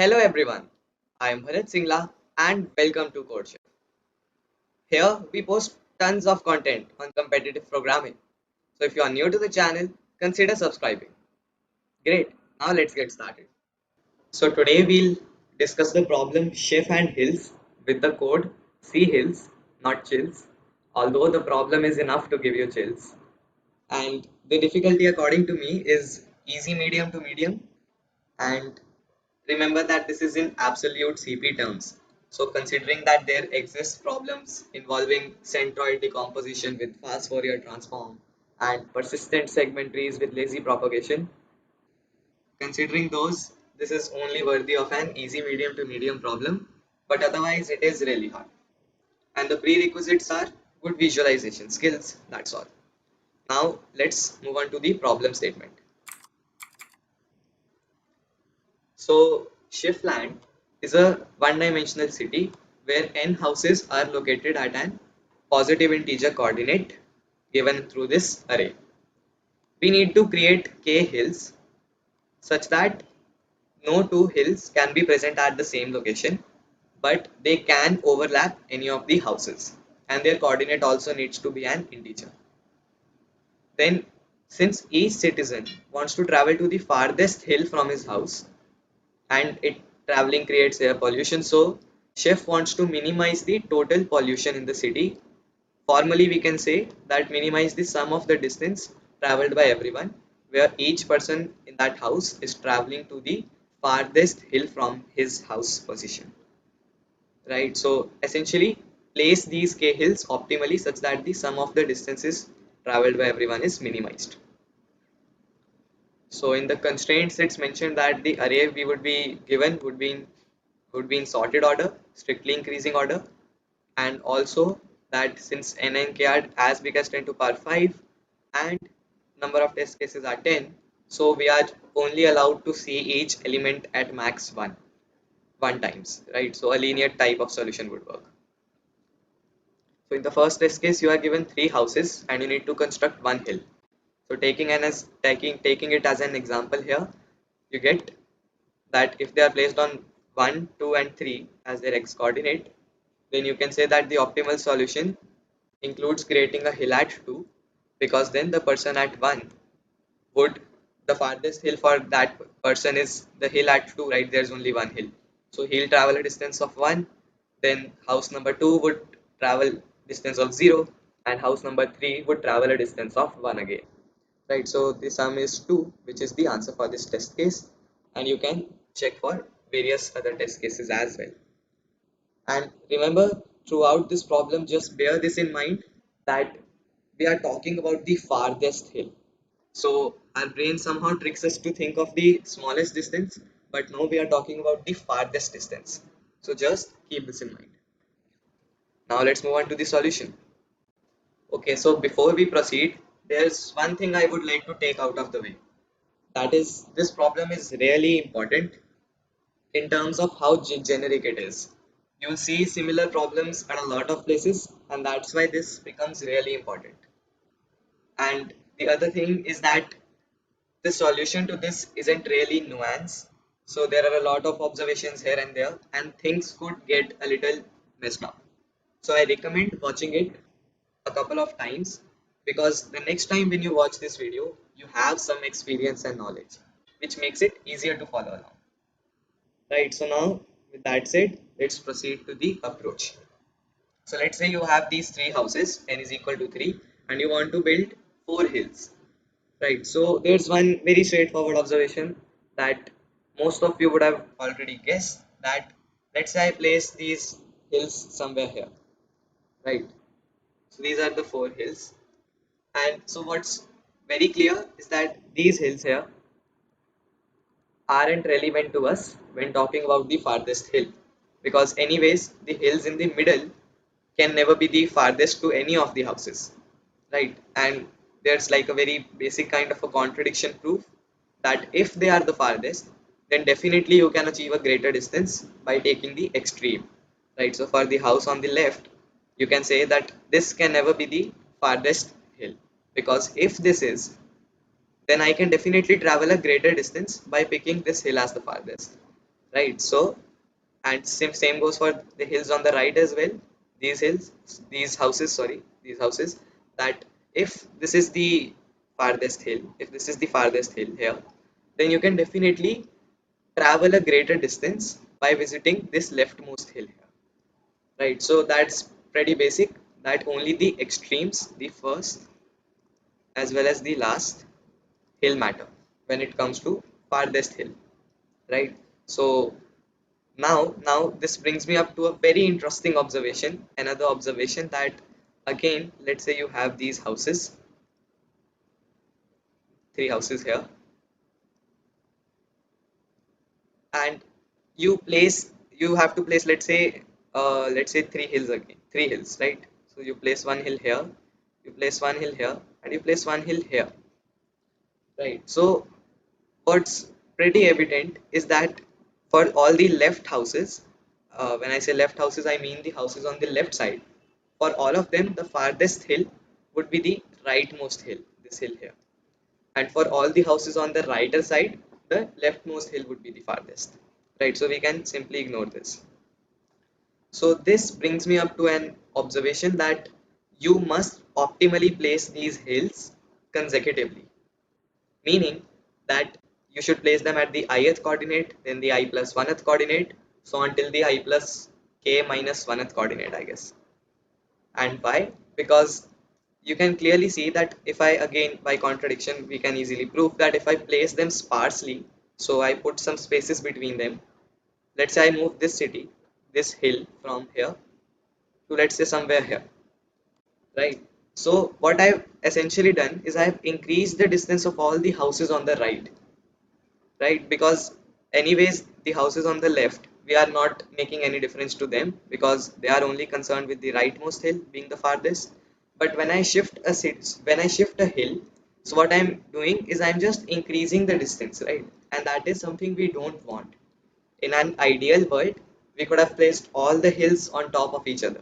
Hello everyone, I am Bharat Singla and welcome to CodeChef. Here we post tons of content on competitive programming. So if you are new to the channel, consider subscribing. Great, now let's get started. So today we'll discuss the problem chef and hills with the code C hills, not chills. Although the problem is enough to give you chills. And the difficulty according to me is easy, medium to medium. And remember that this is in absolute CP terms. So considering that there exist problems involving centroid decomposition with fast Fourier transform and persistent segment trees with lazy propagation, considering those, this is only worthy of an easy medium to medium problem, but otherwise it is really hard. And the prerequisites are good visualization skills, that's all. Now let's move on to the problem statement. So Shiftland is a one-dimensional city where n houses are located at an positive integer coordinate given through this array. We need to create k hills such that no two hills can be present at the same location, but they can overlap any of the houses, and their coordinate also needs to be an integer. Then, since each citizen wants to travel to the farthest hill from his house, and it traveling creates air pollution, so chef wants to minimize the total pollution in the city. Formally we can say that minimize the sum of the distance traveled by everyone, where each person in that house is traveling to the farthest hill from his house position, right? So essentially place these k hills optimally such that the sum of the distances traveled by everyone is minimized. So in the constraints, it's mentioned that the array we would be given would be in sorted order, strictly increasing order, and also that since n and k are as big as 10 to power 5 and number of test cases are 10, so we are only allowed to see each element at max one times, right? So a linear type of solution would work. So in the first test case, you are given three houses and you need to construct one hill. So taking it as an example here, you get that if they are placed on 1, 2 and 3 as their x coordinate, then you can say that the optimal solution includes creating a hill at 2, because then the person at 1 would, the farthest hill for that person is the hill at 2, right? There's only one hill. So he'll travel a distance of 1, then house number 2 would travel distance of 0, and house number 3 would travel a distance of 1 again. Right, so the sum is 2, which is the answer for this test case, and you can check for various other test cases as well. And remember, throughout this problem, just bear this in mind that we are talking about the farthest hill. So our brain somehow tricks us to think of the smallest distance, but now we are talking about the farthest distance. So just keep this in mind. Now let's move on to the solution. Okay, so before we proceed, there's one thing I would like to take out of the way. That is, this problem is really important in terms of how generic it is. You'll see similar problems at a lot of places, and that's why this becomes really important. And the other thing is that the solution to this isn't really nuanced. So there are a lot of observations here and there, and things could get a little messed up. So I recommend watching it a couple of times, because the next time when you watch this video, you have some experience and knowledge, which makes it easier to follow along. Right, so now with that said, let's proceed to the approach. So let's say you have these three houses, n is equal to 3, and you want to build 4 hills. Right, so there's one very straightforward observation that most of you would have already guessed, that let's say I place these hills somewhere here. Right, so these are the 4 hills, and so what's very clear is that these hills here aren't relevant to us when talking about the farthest hill, because anyways the hills in the middle can never be the farthest to any of the houses, right? And there's like a very basic kind of a contradiction proof that if they are the farthest, then definitely you can achieve a greater distance by taking the extreme, right? So for the house on the left, you can say that this can never be the farthest hill, because if this is, then I can definitely travel a greater distance by picking this hill as the farthest. right? So, and same goes for the hills on the right as well. These hills, these houses, sorry, these houses, that if this is the farthest hill, if this is the farthest hill here, then you can definitely travel a greater distance by visiting this leftmost hill here, right? So that's pretty basic, that only the extremes, the first as well as the last hill matter when it comes to farthest hill, right? So now this brings me up to a very interesting observation, another observation, that again, let's say you have these houses, three houses here, and you have to place, let's say three hills again, three hills, right? So you place one hill here, you place one hill here, and you place one hill here, right? So what's pretty evident is that for all the left houses, when I say left houses, I mean the houses on the left side. For all of them, the farthest hill would be the rightmost hill, this hill here. And for all the houses on the righter side, the leftmost hill would be the farthest. Right, so we can simply ignore this. So this brings me up to an observation that you must optimally place these hills consecutively, meaning that you should place them at the ith coordinate, then the I plus 1th coordinate, so until the I plus k minus 1th coordinate, I guess. And why? Because you can clearly see that if I, again by contradiction, we can easily prove that if I place them sparsely, so I put some spaces between them, let's say I move this city, this hill from here to, let's say, somewhere here, right? So what I've essentially done is I've increased the distance of all the houses on the right, right? Because anyways, the houses on the left, we are not making any difference to them because they are only concerned with the rightmost hill being the farthest. But when I shift a hill, so what I'm doing is I'm just increasing the distance, right? And that is something we don't want. In an ideal world, we could have placed all the hills on top of each other,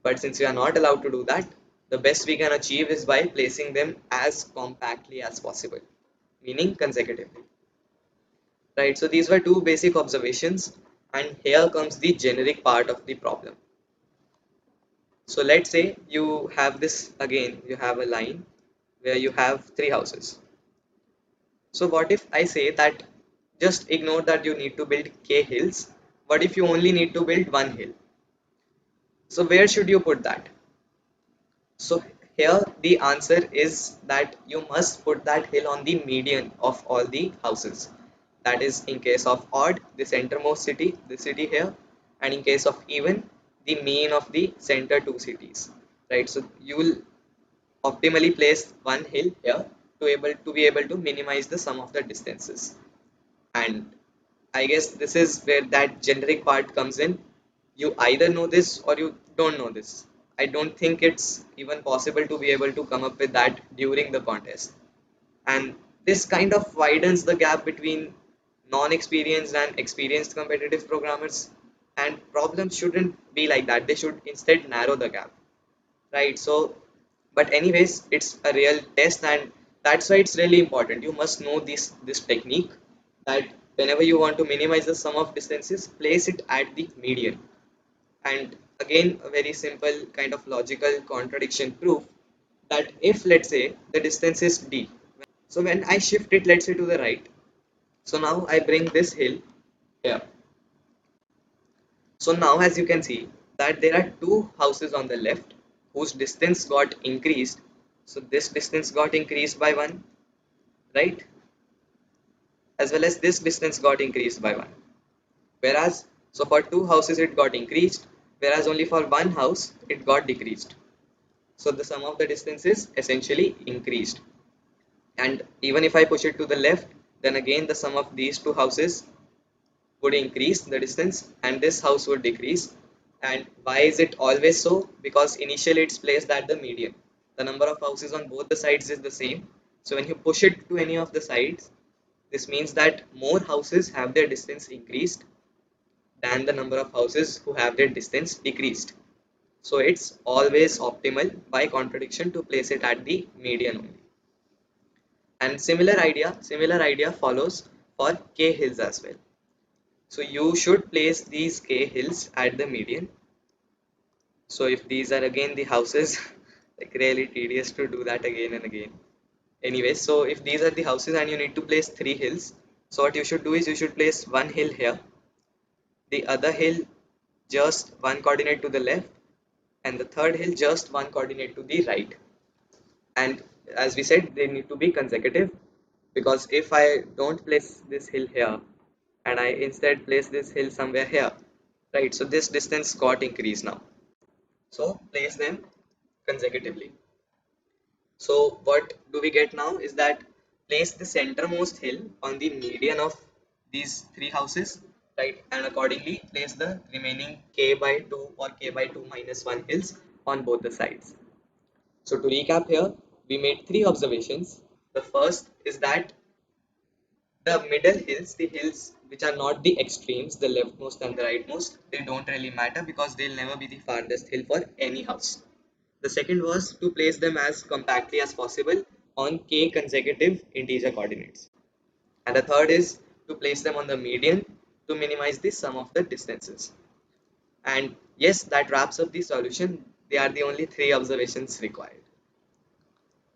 but since we are not allowed to do that, the best we can achieve is by placing them as compactly as possible, meaning consecutively. Right, so these were two basic observations, and here comes the generic part of the problem. So let's say you have this, again, you have a line where you have three houses. So what if I say that just ignore that you need to build k hills? What if you only need to build one hill? So where should you put that? So here the answer is that you must put that hill on the median of all the houses. That is, in case of odd, the centermost city, the city here, and in case of even, the mean of the center two cities. Right. So you will optimally place one hill here to be able to minimize the sum of the distances. And I guess this is where that generic part comes in. You either know this or you don't know this. I don't think it's even possible to be able to come up with that during the contest. And this kind of widens the gap between non-experienced and experienced competitive programmers. And problems shouldn't be like that. They should instead narrow the gap, right? So, but anyways, it's a real test, and that's why it's really important. You must know this technique, that whenever you want to minimize the sum of distances, place it at the median. And again, a very simple kind of logical contradiction proof, that if, let's say, the distance is d, so when I shift it, let's say, to the right, so now I bring this hill here. So now, as you can see, that there are two houses on the left whose distance got increased. So this distance got increased by 1, right? As well as this distance got increased by 1. Whereas, so for two houses it got increased, whereas only for one house it got decreased. So the sum of the distance is essentially increased. And even if I push it to the left, then again the sum of these two houses would increase the distance and this house would decrease. And why is it always so? Because initially it's placed at the median. The number of houses on both the sides is the same. So when you push it to any of the sides, this means that more houses have their distance increased than the number of houses who have their distance decreased. So it's always optimal by contradiction to place it at the median only. And similar idea follows for k hills as well. So you should place these k hills at the median. So if these are again the houses, like really tedious to do that again and again. Anyway, so if these are the houses and you need to place three hills, so what you should do is you should place one hill here, the other hill just one coordinate to the left, and the third hill just one coordinate to the right. And as we said, they need to be consecutive, because if I don't place this hill here and I instead place this hill somewhere here, right? So this distance got increased now. So place them consecutively. So what do we get now is that place the centermost hill on the median of these three houses, right? And accordingly place the remaining k by 2 or k by 2 minus 1 hills on both the sides. So to recap here, we made three observations. The first is that the middle hills, the hills which are not the extremes, the leftmost and the rightmost, they don't really matter because they'll never be the farthest hill for any house. The second was to place them as compactly as possible on k consecutive integer coordinates. And the third is to place them on the median to minimize the sum of the distances. And yes, that wraps up the solution. They are the only three observations required.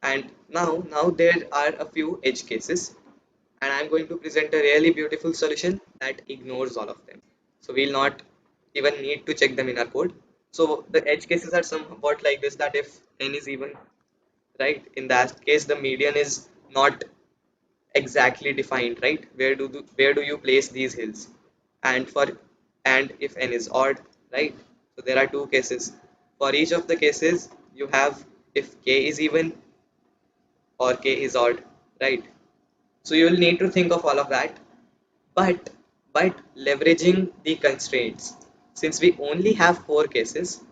And now there are a few edge cases, and I'm going to present a really beautiful solution that ignores all of them. So we'll not even need to check them in our code. So the edge cases are somewhat like this, that if n is even, right, in that case the median is not exactly defined, right? Where do you place these hills? And for and if n is odd, right? So there are two cases. For each of the cases, you have if k is even or k is odd, right? So you will need to think of all of that, but leveraging the constraints. Since we only have four cases,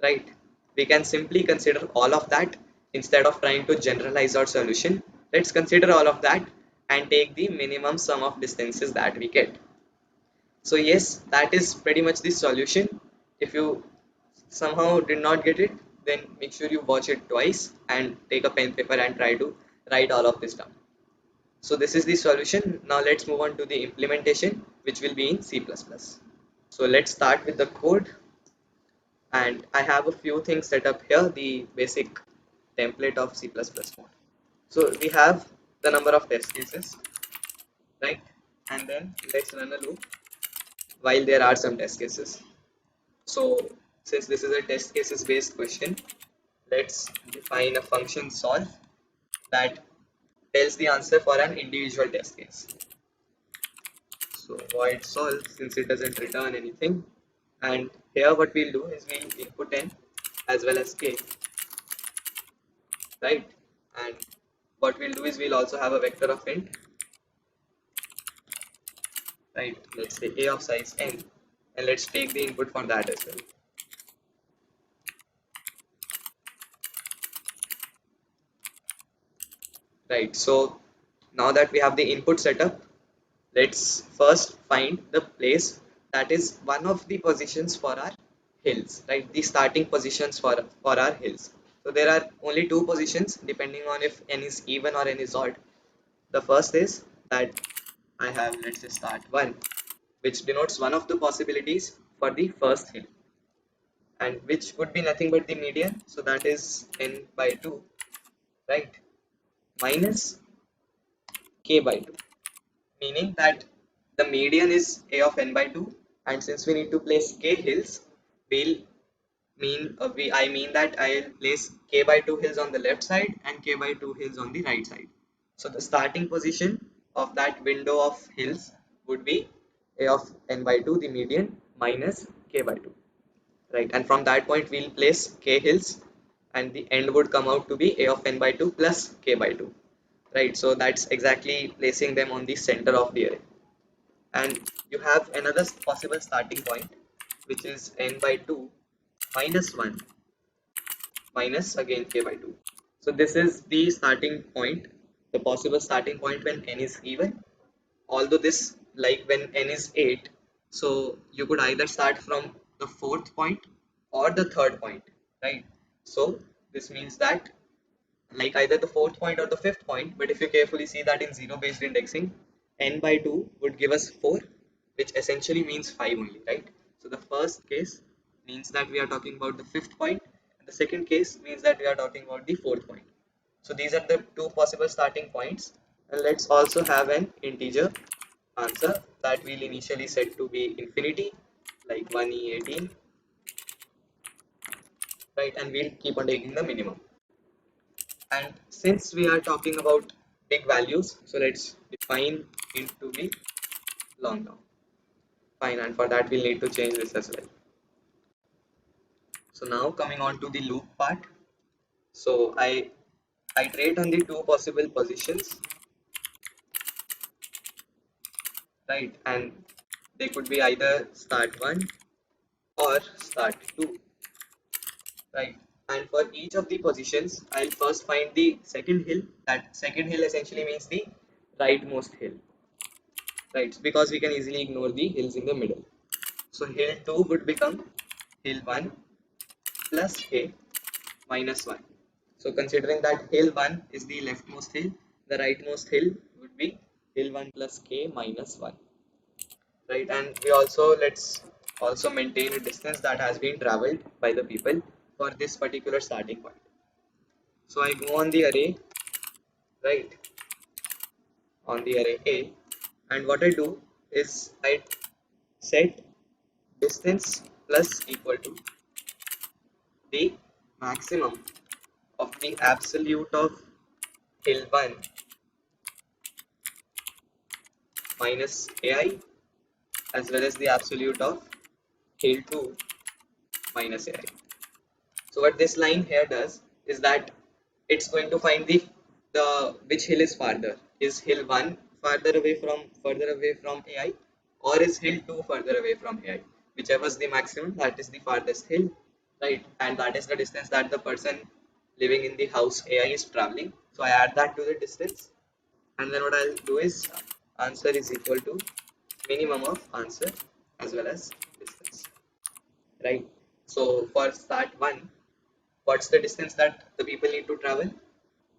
right? We can simply consider all of that instead of trying to generalize our solution. Let's consider all of that and take the minimum sum of distances that we get. So yes, that is pretty much the solution. If you somehow did not get it, then make sure you watch it twice and take a pen paper and try to write all of this down. So this is the solution. Now let's move on to the implementation, which will be in C++. So let's start with the code, and I have a few things set up here, the basic template of C++ code. So we have the number of test cases, right? And then let's run a loop while there are some test cases. So since this is a test cases based question, let's define a function solve that tells the answer for an individual test case. So void solve, since it doesn't return anything. And here what we'll do is we'll input n as well as k, right? And what we'll do is we'll also have a vector of int, right? Let's say a of size n, and let's take the input for that as well. Right, so now that we have the input set up, let's first find the place that is one of the positions for our hills, right? The starting positions for our hills. So there are only two positions depending on if n is even or n is odd. The first is that I have, let's say, start 1, which denotes one of the possibilities for the first hill, and which would be nothing but the median. So that is n by 2, right? Minus k by 2, meaning that the median is a of n by 2, and since we need to place k hills, we'll I mean that I'll place k by 2 hills on the left side and k by 2 hills on the right side. So the starting position of that window of hills would be a of n by 2, the median, minus k by 2, right? And from that point we'll place k hills, and the end would come out to be a of n by 2 plus k by 2, right? So that's exactly placing them on the center of the array. And you have another possible starting point, which is n by 2 minus 1 minus again k by 2. So this is the starting point, the possible starting point when n is even. Although this, like when n is 8, so you could either start from the fourth point or the third point, right? So this means that, like, either the fourth point or the fifth point, but if you carefully see that in zero based indexing, n by 2 would give us 4, which essentially means 5 only, right? So the first case means that we are talking about the fifth point, and the second case means that we are talking about the fourth point. So these are the two possible starting points. And let's also have an integer answer that we'll initially set to be infinity, like 1e18, right? And we'll keep on taking the minimum. And since we are talking about big values, so let's define int to be long now. Fine, and for that we'll need to change this as well. So now coming on to the loop part. So I iterate on the two possible positions, right? And they could be either start 1 or start 2, right? And for each of the positions, I'll first find the second hill. That second hill essentially means the rightmost hill, right? Because we can easily ignore the hills in the middle. So hill 2 would become hill 1 plus k minus 1. So considering that hill 1 is the leftmost hill, the rightmost hill would be hill 1 plus k minus 1, right? And we also, let's also maintain a distance that has been traveled by the people for this particular starting point. So I go on the array, right, on the array A, and what I do is I set distance plus equal to the maximum of the absolute of hill 1 minus ai, as well as the absolute of hill 2 minus ai. So what this line here does is that it's going to find the which hill is farther. Is hill 1 further away from ai, or is hill 2 further away from ai? Whichever is the maximum, that is the farthest hill, right? And that is the distance that the person living in the house ai is traveling. So I add that to the distance, and then what I'll do is answer is equal to minimum of answer as well as distance, right? So for start 1, what's the distance that the people need to travel?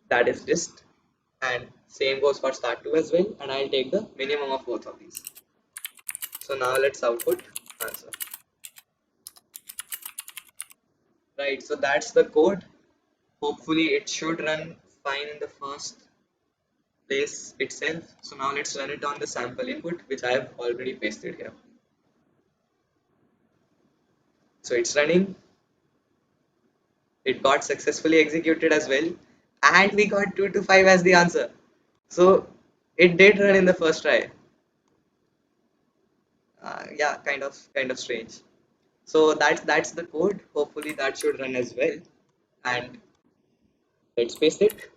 That is dist, and same goes for start 2 as well, and I'll take the minimum of both of these. So now let's output answer, right? So that's the code. Hopefully it should run fine in the first place itself. So now let's run it on the sample input, which I have already pasted here. So it's running. It got successfully executed as well, and we got 2 to 5 as the answer. So it did run in the first try. Yeah, kind of strange. So that's the code. Hopefully that should run as well. And let's paste it.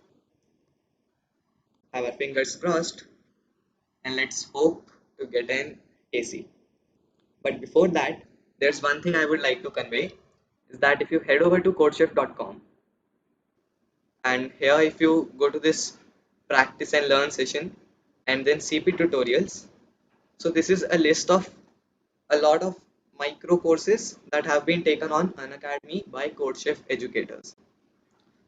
Have our fingers crossed, and let's hope to get an AC. But before that, there's one thing I would like to convey is that if you head over to codechef.com, and here if you go to this practice and learn session and then CP tutorials, so this is a list of a lot of micro courses that have been taken on Unacademy by CodeChef educators.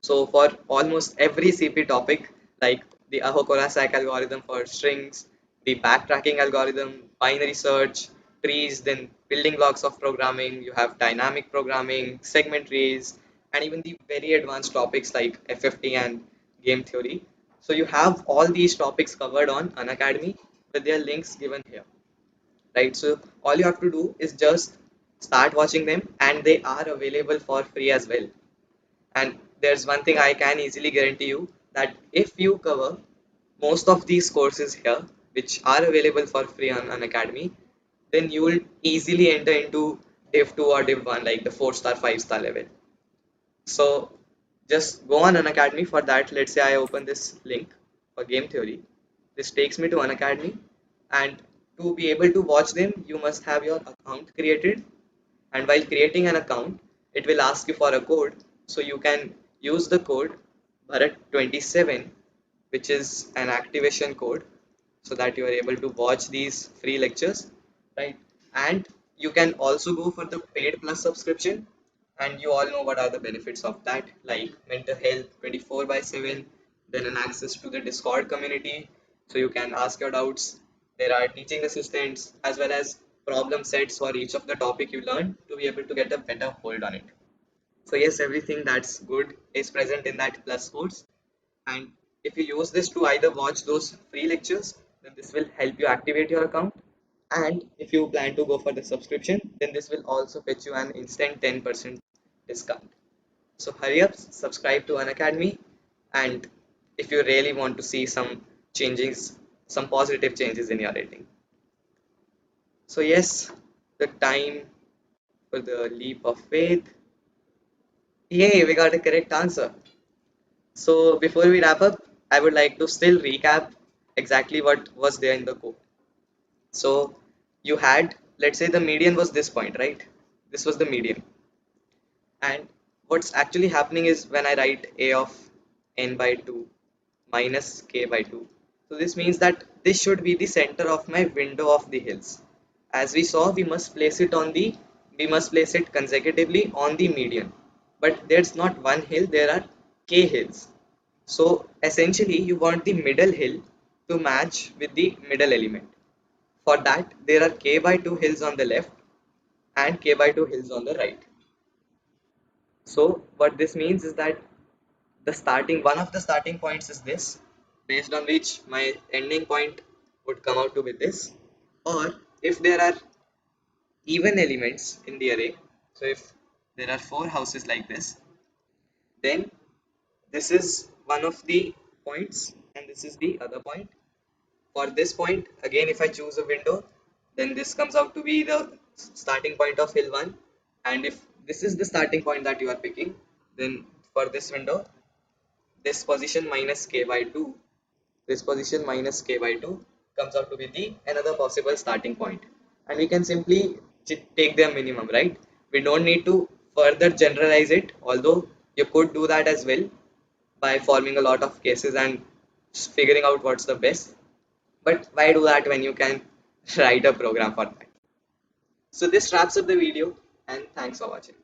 So for almost every CP topic, like the Aho-Korasak algorithm for strings, the backtracking algorithm, binary search, trees, then building blocks of programming, you have dynamic programming, segment trees, and even the very advanced topics like FFT and game theory. So you have all these topics covered on Unacademy with their links given here, right? So all you have to do is just start watching them, and they are available for free as well. And there's one thing I can easily guarantee you, that if you cover most of these courses here, which are available for free on Unacademy, then you will easily enter into Div 2 or Div 1, like the 4-star, 5-star level. So just go on Unacademy. For that, let's say I open this link for game theory. This takes me to Unacademy, and to be able to watch them, you must have your account created. And while creating an account, it will ask you for a code. So you can use the code Bharat27, which is an activation code, so that you are able to watch these free lectures, right? And you can also go for the paid plus subscription, and you all know what are the benefits of that, like mental health 24/7, then an access to the Discord community, so you can ask your doubts, There are teaching assistants as well as problem sets for each of the topic you learn to be able to get a better hold on it. So yes, everything that's good is present in that plus course. And if you use this to either watch those free lectures, then this will help you activate your account. And if you plan to go for the subscription, then this will also fetch you an instant 10% discount. So hurry up, subscribe to Unacademy, and if you really want to see some changes, some positive changes in your rating. So yes, the time for the leap of faith. Yay, we got a correct answer. So before we wrap up, I would like to still recap exactly what was there in the code. So you had, let's say the median was this point, right? This was the median. And what's actually happening is when I write a of n by 2 minus k by 2. So this means that this should be the center of my window of the hills. As we saw, we must place it consecutively on the median. But there's not one hill, there are k hills. So essentially you want the middle hill to match with the middle element. For that, there are k by 2 hills on the left and k by 2 hills on the right. So what this means is that one of the starting points is this, based on which my ending point would come out to be this. Or if there are even elements in the array, so if there are four houses like this, then this is one of the points and this is the other point. For this point, again, if I choose a window, then this comes out to be the starting point of hill 1. And if this is the starting point that you are picking, then for this window, this position minus k by 2, this position minus k by 2 comes out to be the another possible starting point. And we can simply take their minimum, right? We don't need to further generalize it, although you could do that as well by forming a lot of cases and figuring out what's the best. But why do that when you can write a program for that? So this wraps up the video and thanks for watching.